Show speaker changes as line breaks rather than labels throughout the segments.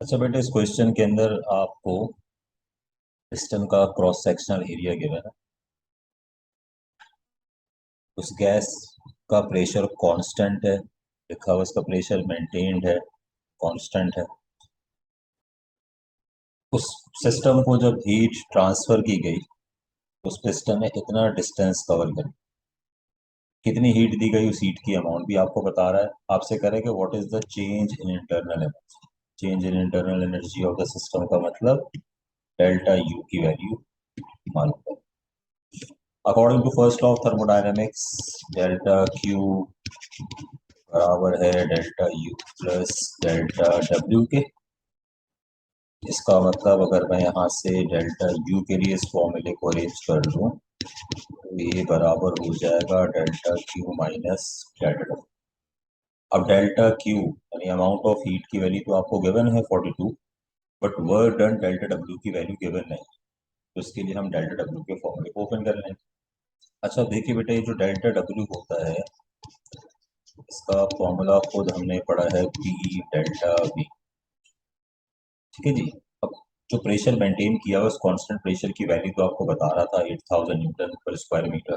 अच्छा बेटा, इस क्वेश्चन के अंदर आपको पिस्टन का क्रॉस सेक्शनल एरिया गिवन है। उस गैस का प्रेशर कांस्टेंट है, लिखा हुआ उसका प्रेशर मेंटेन्ड है, कांस्टेंट है। उस सिस्टम को जब हीट ट्रांसफर की गई, उस पिस्टन ने इतना डिस्टेंस कवर कर, कितनी हीट दी गई, उस हीट की अमाउंट भी आपको बता रहा है। आपसे करेगा what is the change in internal energy. Change in internal energy of the system का मतलब डेल्टा यू की वैल्यू मालूम है। According to first law of thermodynamics, delta Q बराबर है delta U plus delta W के। इसका मतलब अगर मैं यहाँ से डेल्टा यू के लिए इस फॉर्मूले को अरेंज कर लूँ तो ये बराबर हो जाएगा delta Q minus delta W. अब डेल्टा क्यू यानी अमाउंट ऑफ हीट की वैल्यू तो आपको गिवन है 42, but work done delta W की वैल्यू गिवन नहीं, तो इसके लिए हम डेल्टा डब्ल्यू के फॉर्मूले को ओपन कर लेंगे। अच्छा देखिए बेटा, ये जो डेल्टा डब्ल्यू होता है इसका फॉर्मूला खुद हमने पढ़ा है, पी डेल्टा वी। ठीक है जी। अब जो प्रेशर मेंटेन किया हुआ उस कांस्टेंट प्रेशर की वैल्यू तो आपको बता रहा था 8000 न्यूटन पर स्क्वायर मीटर,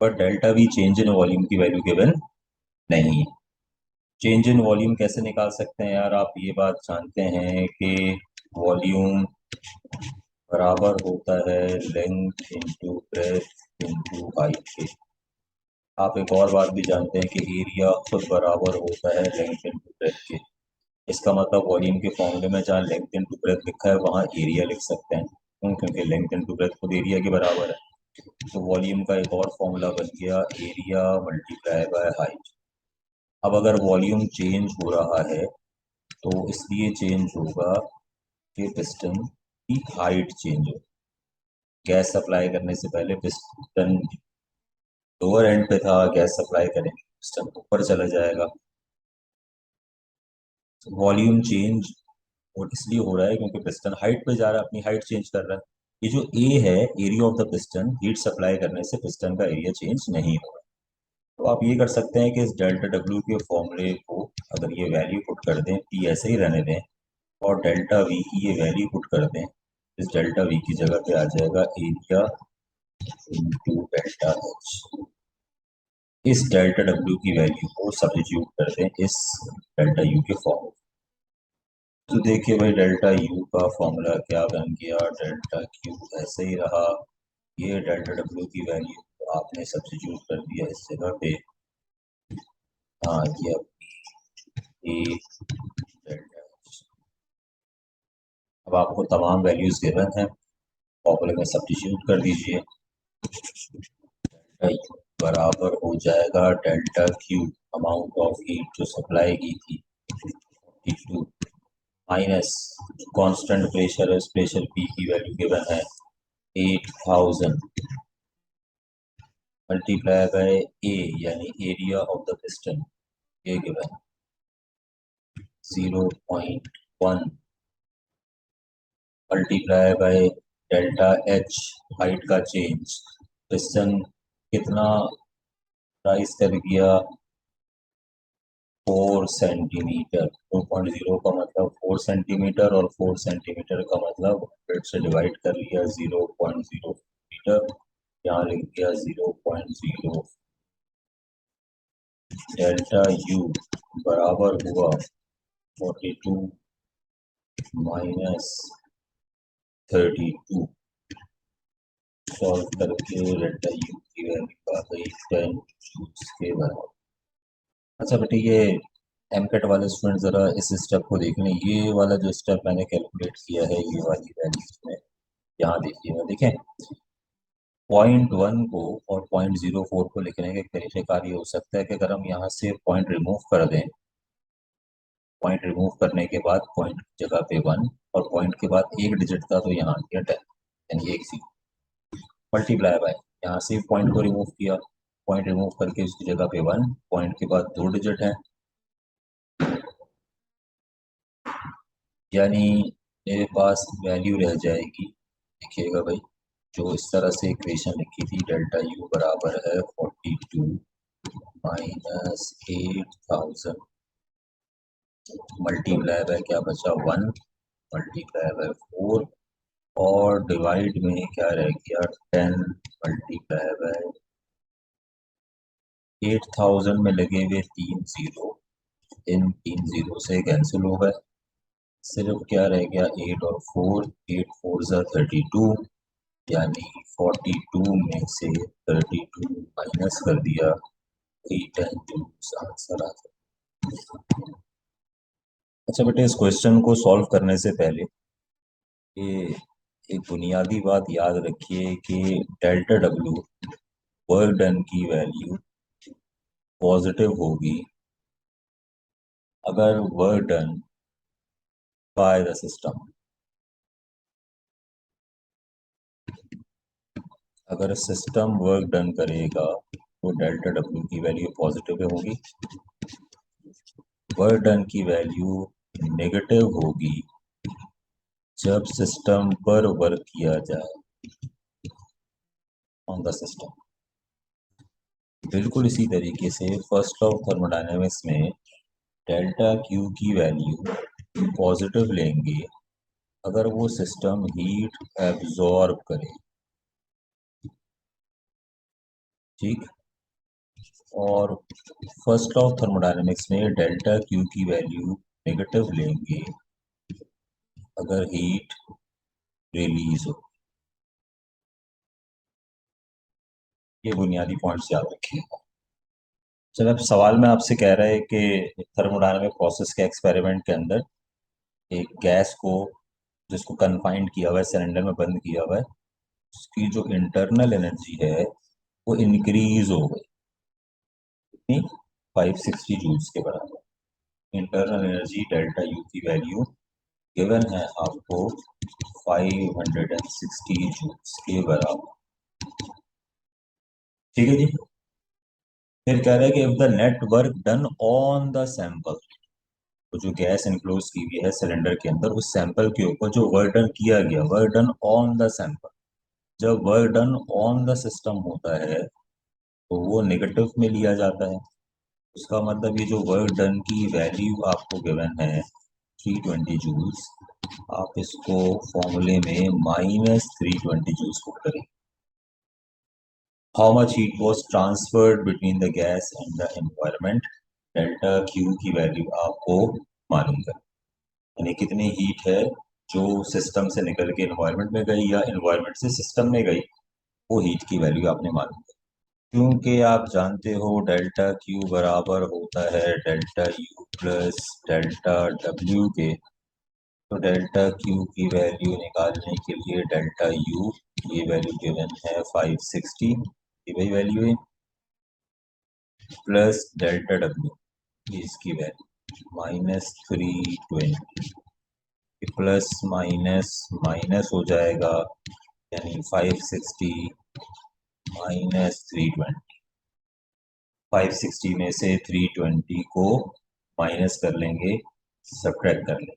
पर delta we change in volume की वैल्यू गिवन नहीं है। चेंज इन वॉल्यूम कैसे निकाल सकते हैं यार, आप ये बात जानते हैं कि वॉल्यूम बराबर होता है length into breadth into height के। आप एक और बात भी जानते हैं कि एरिया खुद बराबर होता है लेंथ इंटू ब्रेथ के। इसका मतलब वॉल्यूम के फॉर्मूले में जहाँ लेंथ इंटू ब्रेथ लिखा है वहाँ एरिया लिख सकते हैं, क्योंकि लेंथ इंटू ब्रेथ खुद एरिया के बराबर है। तो वॉल्यूम का एक और फॉर्मूला बन गया एरिया मल्टीप्लाई बाय हाइट। अब अगर वॉल्यूम चेंज हो रहा है तो इसलिए चेंज होगा कि पिस्टन की हाइट चेंज हो। गैस सप्लाई करने से पहले पिस्टन लोअर एंड पे था, गैस सप्लाई करेंगे पिस्टन ऊपर चला जाएगा। वॉल्यूम चेंज और इसलिए हो रहा है क्योंकि पिस्टन हाइट पे जा रहा है, अपनी हाइट चेंज कर रहा है। ये जो ए है, area of the piston, heat supply करने से पिस्टन का एरिया चेंज नहीं हो रहा। तो आप ये कर सकते हैं कि इस डेल्टा डब्ल्यू के फॉर्मूले को अगर ये वैल्यू पुट कर दें, पी ऐसे ही रहने दें, और डेल्टा वी की ये वैल्यू पुट कर दें, इस डेल्टा वी की जगह पे आ जाएगा एरिया इंटू डेल्टा एच। इस डेल्टा डब्ल्यू की वैल्यू को सब्स्टिट्यूट कर दें इस डेल्टा यू के फॉर्मूले। तो देखिए भाई, डेल्टा यू का फॉर्मूला क्या बन गया, डेल्टा क्यू ऐसे ही रहा, ये डेल्टा डब्ल्यू की वैल्यू आपने सब्स्टिट्यूट कर दिया इस जगह पे। हाँ, ये डेल्टा। अब आपको तमाम वैल्यूज गिवन है, फॉर्मूले में सब्स्टिट्यूट कर दीजिए। डेल्टा यू बराबर हो जाएगा delta Q, amount of heat जो सप्लाई की थी 42, माइनस कांस्टेंट प्रेशर है, उस प्रेशर पी की वैल्यू गिवन है 8000, मल्टीप्लाई बाय ए यानी एरिया ऑफ द पिस्टन, ये given 0.1, multiply by delta H height का चेंज। पिस्टन कितना राइज कर गया, 4 सेंटीमीटर। 2.0 का मतलब 4 सेंटीमीटर, और 4 सेंटीमीटर का मतलब 100 से डिवाइड कर लिया 0.0 मीटर, यहाँ लिख दिया 0.0। डेल्टा यू बराबर हुआ 42 माइनस 32। सॉल्व करके डेल्टा यू की वैल्यू आ गई 10 के बराबर। अच्छा बेटे, ये एमकेट वाले स्टूडेंट ज़रा इस स्टेप को देख लें। ये वाला जो स्टेप मैंने कैलकुलेट किया है, ये वाली वैल्यूज में यहाँ देखिएगा। देखें, 0.1 को और 0.04 को लिखने का एक तरीक़ेकार ये हो सकता है कि अगर हम यहाँ से पॉइंट रिमूव कर दें, पॉइंट रिमूव करने के बाद पॉइंट की जगह पे 1, और पॉइंट के बाद एक डिजिट था तो यहाँ किया 10, यानी एक सी मल्टीप्लाई बाय, यहाँ से पॉइंट को रिमूव किया, पॉइंट रिमूव करके उसकी जगह पे 1, पॉइंट के बाद 2 डिजिट है, यानी मेरे पास वैल्यू रह जाएगी। देखिएगा भाई, जो इस तरह से इक्वेशन लिखी थी, डेल्टा यू बराबर है 42 माइनस 8000, मल्टीप्लाई बाय क्या बचा 1, मल्टीप्लाई बाय 4 और डिवाइड में क्या रह गया 10 मल्टीप्लाई बाय 8000 में लगे हुए 3 जीरो, इन 3 जीरो से कैंसिल हो गए, सिर्फ क्या रह गया 8 और 4, 8 4 ज़ा 32, यानी 42 में से 32 माइनस कर दिया, 310 जूल्स आंसर आ गया। अच्छा बेटे, इस क्वेश्चन को सॉल्व करने से पहले ये एक बुनियादी बात याद रखिए कि डेल्टा डब्ल्यू वर्क डन की वैल्यू पॉजिटिव होगी अगर work done by the system, अगर सिस्टम वर्क डन करेगा तो डेल्टा डब्ल्यू की वैल्यू पॉजिटिव होगी, वर्क डन की वैल्यू नेगेटिव होगी जब सिस्टम पर वर्क किया जाए ऑन द सिस्टम। बिल्कुल इसी तरीके से फर्स्ट लॉ ऑफ थर्मोडायनेमिक्स में डेल्टा क्यू की वैल्यू पॉजिटिव लेंगे अगर वो सिस्टम हीट एब्जॉर्ब करे, ठीक। और फर्स्ट लॉ ऑफ थर्मोडायनेमिक्स में डेल्टा क्यू की वैल्यू नेगेटिव लेंगे अगर हीट रिलीज हो। ये बुनियादी पॉइंट्स याद रखिएगा। चलो, अब सवाल में आपसे कह रहा है कि थर्मोडायनेमिक प्रोसेस के एक्सपेरिमेंट के अंदर एक गैस को, जिसको कन्फाइंड किया हुआ है, सिलेंडर में बंद किया हुआ है, उसकी जो इंटरनल एनर्जी है वो इंक्रीज हो गई, कितनी, 560 जूल्स के बराबर। इंटरनल एनर्जी डेल्टा यू की वैल्यू गिवन है आपको 560 जूल्स के बराबर, ठीक है जी। फिर कह रहा है कि if the net work done on the sample, तो जो गैस इनक्लोज की हुई है सिलेंडर के अंदर, उस सैंपल के ऊपर जो वर्क डन किया गया, work done on the sample, जब work done on the system होता है तो वो नेगेटिव में लिया जाता है। उसका मतलब ये जो वर्क डन की वैल्यू आपको गिवन है 320 जूल्स, आप इसको फॉर्मूले में -320 जूल्स पुट करें। How much heat was transferred between the gas and the environment, delta Q की वैल्यू आपको मालूम करें, यानी कितनी हीट है जो सिस्टम से निकल के एनवायरमेंट में गई या एनवायरमेंट से सिस्टम में गई, वो हीट की वैल्यू आपने मालूम करें। क्योंकि आप जानते हो डेल्टा क्यू बराबर होता है delta U plus delta W के, तो डेल्टा क्यू की वैल्यू निकालने के लिए डेल्टा यू, ये वैल्यू गिवन है 560, ये वही वैल्यू है, प्लस डेल्टा डब्ल्यू, ये इसकी वैल्यू -320, प्लस माइनस माइनस हो जाएगा, यानी 560 -320, 560 में से 320 को माइनस कर लेंगे, सब्ट्रैक्ट कर लेंगे,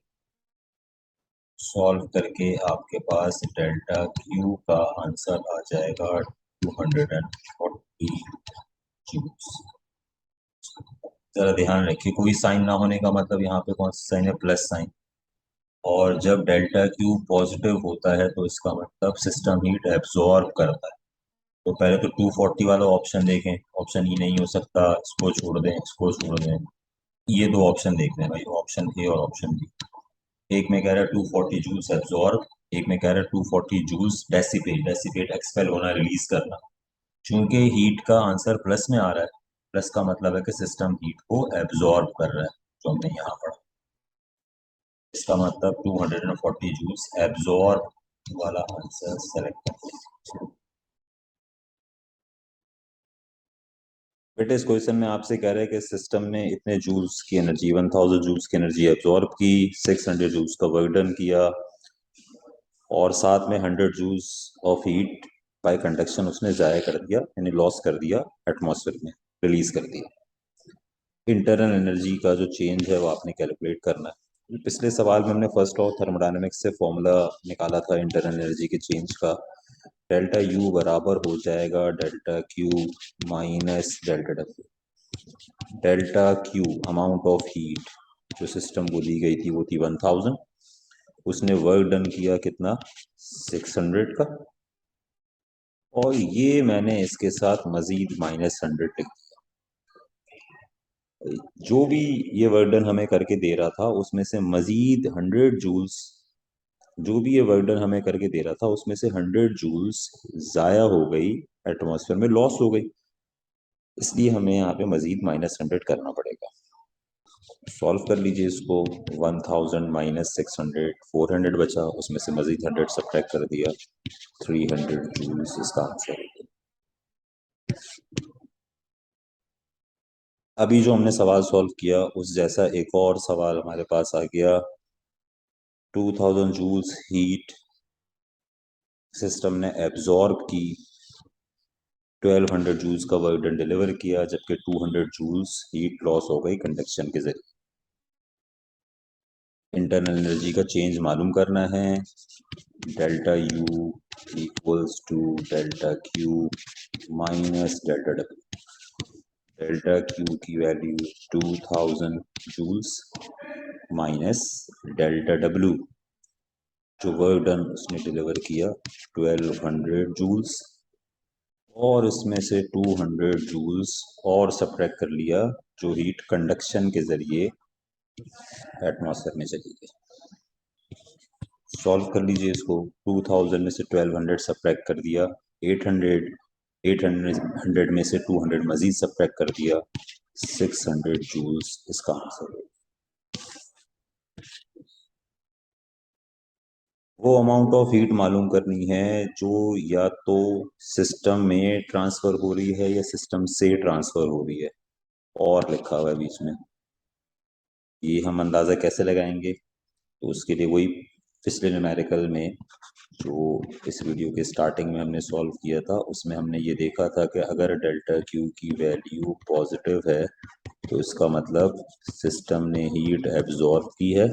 सॉल्व करके आपके पास डेल्टा क्यू का आंसर आ जाएगा 240 जूल्स। जरा ध्यान रखिए, कोई साइन ना होने का मतलब यहाँ पे कौन सा साइन है, प्लस साइन। और जब डेल्टा क्यू पॉजिटिव होता है तो इसका मतलब सिस्टम हीट एब्जॉर्ब करता है। तो पहले तो 240 वाला ऑप्शन देखें, ऑप्शन ही नहीं हो सकता, इसको छोड़ दें, इसको छोड़ दें, ये दो ऑप्शन देख लें भाई, ऑप्शन ए और ऑप्शन बी। एक में कह रहा है 240 जूल्स एब्जॉर्ब, एक में कह रहा है 240 जूल्स डेसिपेट, डेसिपेट एक्सपेल होना, रिलीज करना। चूंकि हीट का आंसर प्लस में आ रहा है, प्लस का मतलब है कि सिस्टम हीट को एब्जॉर्ब कर रहा है, जो हमने यहाँ पढ़ा। इसका मतलब 240 जूल्स एब्जॉर्ब वाला आंसर सेलेक्ट करते हैं। बेटे, इस क्वेश्चन में आपसे कह रहे हैं कि सिस्टम ने इतने जूल्स की एनर्जी, 1000 जूल्स की एनर्जी एब्जॉर्ब की, 600 जूल्स का वर्क डन किया, और साथ में 100 joules of heat by conduction उसने ज़ाया कर दिया, यानी लॉस कर दिया, एटमॉस्फेयर में रिलीज कर दिया। इंटरनल एनर्जी का जो चेंज है वो आपने कैलकुलेट करना है। पिछले सवाल में हमने फर्स्ट लॉ ऑफ थर्मोडायनेमिक्स से फॉर्मूला निकाला था इंटरनल एनर्जी के चेंज का, डेल्टा यू बराबर हो जाएगा delta Q minus delta W. Delta Q amount of heat जो सिस्टम को दी गई थी वो थी 1000, उसने वर्क डन किया कितना, 600 का, और ये मैंने इसके साथ मजीद -100 लिख दिया। जो भी ये वर्क डन हमें करके दे रहा था उसमें से मजीद 100 जूल्स, जो भी ये वर्क डन हमें करके दे रहा था उसमें से 100 जूल्स जाया हो गई, एटमॉस्फेयर में लॉस हो गई, इसलिए हमें यहाँ पे मजीद -100 करना पड़ेगा। सॉल्व कर लीजिए इसको। 1000 -600, 400 बचा, उसमें से मजीद 100 सब्ट्रैक्ट कर दिया, 300 जूल्स इसका आंसर है। अभी जो हमने सवाल सॉल्व किया उस जैसा एक और सवाल हमारे पास आ गया। 2000 जूल्स हीट सिस्टम ने एब्जॉर्ब की, 1200 जूल्स का वर्क डन डिलीवर किया, जबकि 200 जूल्स हीट लॉस हो गई कंडक्शन के जरिए। इंटरनल एनर्जी का चेंज मालूम करना है। Delta U equals to delta Q minus delta W. Delta Q की value 2000 joules minus delta W, जो वर्क डन उसने डिलीवर किया 1200 जूल्स, और इसमें से 200 जूल्स और सब्ट्रैक्ट कर लिया, जो हीट कंडक्शन के जरिए एटमॉस्फेयर में चली गई। सॉल्व कर लीजिए इसको। 2000 में से 1200 सब्ट्रैक्ट कर दिया, 800, 800 में से 200 मजीद सब्ट्रैक्ट कर दिया, 600 जूल्स इसका आंसर है। वो अमाउंट ऑफ हीट मालूम करनी है जो या तो सिस्टम में ट्रांसफर हो रही है या सिस्टम से ट्रांसफर हो रही है, और लिखा हुआ है बीच में। ये हम अंदाज़ा कैसे लगाएंगे, तो उसके लिए वही पिछले न्यूमेरिकल में जो इस वीडियो के स्टार्टिंग में हमने सॉल्व किया था, उसमें हमने ये देखा था कि अगर डेल्टा क्यू की वैल्यू पॉजिटिव है तो इसका मतलब सिस्टम ने हीट एब्जॉर्ब की है,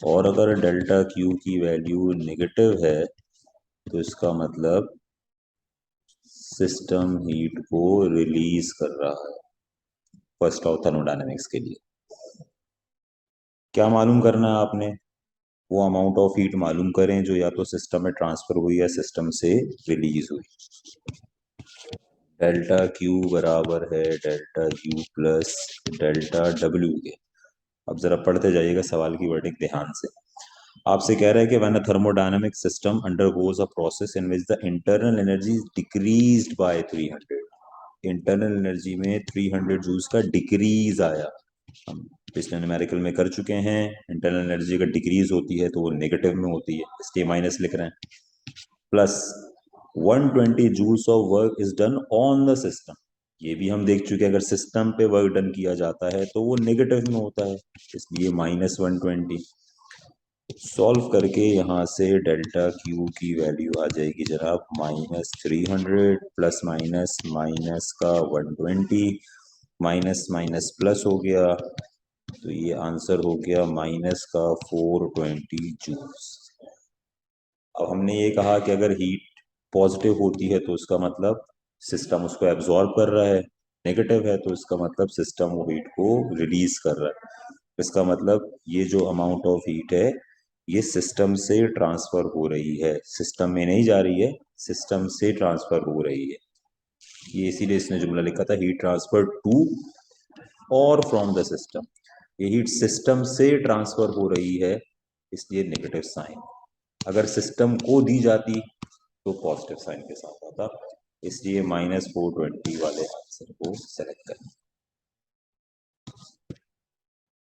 और अगर डेल्टा क्यू की वैल्यू नेगेटिव है तो इसका मतलब सिस्टम हीट को रिलीज कर रहा है। फर्स्ट लॉ थर्मोडायनेमिक्स के लिए क्या मालूम करना है आपने, वो अमाउंट ऑफ हीट मालूम करें जो या तो सिस्टम में ट्रांसफर हुई या सिस्टम से रिलीज हुई। डेल्टा क्यू बराबर है delta U plus delta W के। अब जरा पढ़ते जाइएगा सवाल की वर्डिंग ध्यान से। आपसे कह रहा है कि when a thermodynamic system undergoes a process in which the internal energy is decreased bye 300, internal energy में 300 जूल्स का डिक्रीज आया। हम पिछले न्यूमेरिकल में कर चुके हैं, इंटरनल एनर्जी का डिक्रीज होती है तो वो नेगेटिव में होती है, इसलिए माइनस लिख रहे हैं। Plus 120 joules of work is done on the system, ये भी हम देख चुके हैं, अगर सिस्टम पे वर्क डन किया जाता है तो वो नेगेटिव में होता है, इसलिए -120। सॉल्व करके यहाँ से डेल्टा क्यू की वैल्यू आ जाएगी जनाब -300, प्लस माइनस माइनस का 120, माइनस माइनस प्लस हो गया, तो ये आंसर हो गया माइनस का 420 जूल्स। अब हमने ये कहा कि अगर हीट पॉजिटिव होती है तो उसका मतलब सिस्टम उसको एब्जॉर्ब कर रहा है, नेगेटिव है तो इसका मतलब सिस्टम वो हीट को रिलीज कर रहा है। इसका मतलब ये जो अमाउंट ऑफ हीट है ये सिस्टम से ट्रांसफर हो रही है, सिस्टम में नहीं जा रही है, सिस्टम से ट्रांसफर हो रही है। ये इसीलिए इसने जुमला लिखा था हीट ट्रांसफर टू और फ्रॉम द सिस्टम। ये हीट सिस्टम से ट्रांसफर हो रही है, इसलिए नेगेटिव साइन। अगर सिस्टम को दी जाती तो पॉजिटिव साइन के साथ आता, इसलिए -420 वाले आंसर को सेलेक्ट करें।